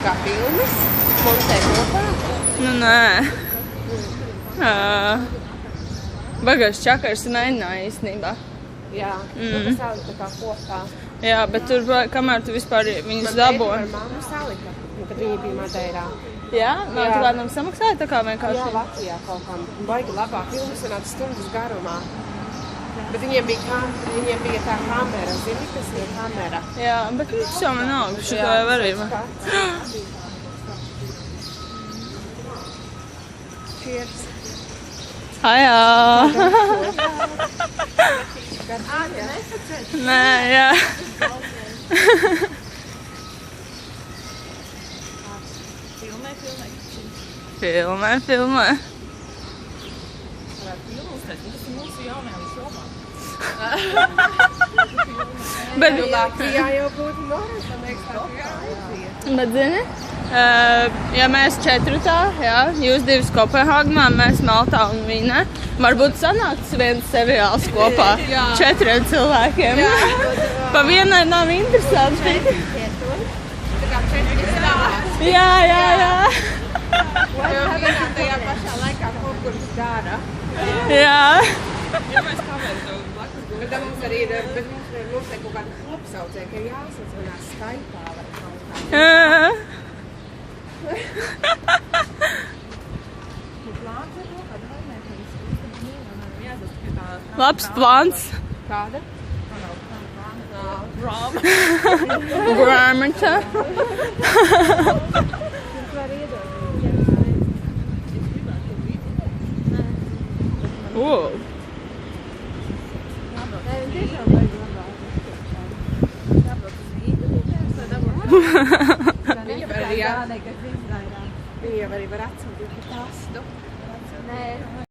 kā filmas, montē kopā. Nu, nē. Bagāžs čakars mēģināja īstenībā. Jā, tu salika tā kā kopā. Jā, bet tur, kamēr tu vispār viņus dabūji. Man mamma salika, kad viņa bija Madeirā. Jā? Nav tu kādam samaksāja tā kā vienkārši? Jā, Latvijā kaut kam. Baigi labā filmas sanāca stundas garumā. Bet viņiem bija tā kamera, zini, kas ir kamera. Jā, bet tas jau man nav, šito jau arī. Cheers. Hajā! Nē, jā. Filmē. Bet Latvijā jau būtu norēs, man liekas, tā aiziet. Bet zini, ja mēs 4 tā, jā, jūs 2 Kopenhāgenā, mēs Maltā un Vīnē, varbūt sanāks viens seriāls kopā 4 cilvēkiem. Pa vienai nav interesanti. Tā kā 4 stāsts. Jā. Jo vienā tajā pašā laikā kaut kur dara. Jā. Ja mēs kamerā tev blakus būtu. Bet mums arī ir, mums ir kaut kāda klubsaucē, ka jāsauc vienā Skype'ā vai kaut kā. Labs plāns. Kāda? Grāmata. Viņa var arī atsūtīt tastu.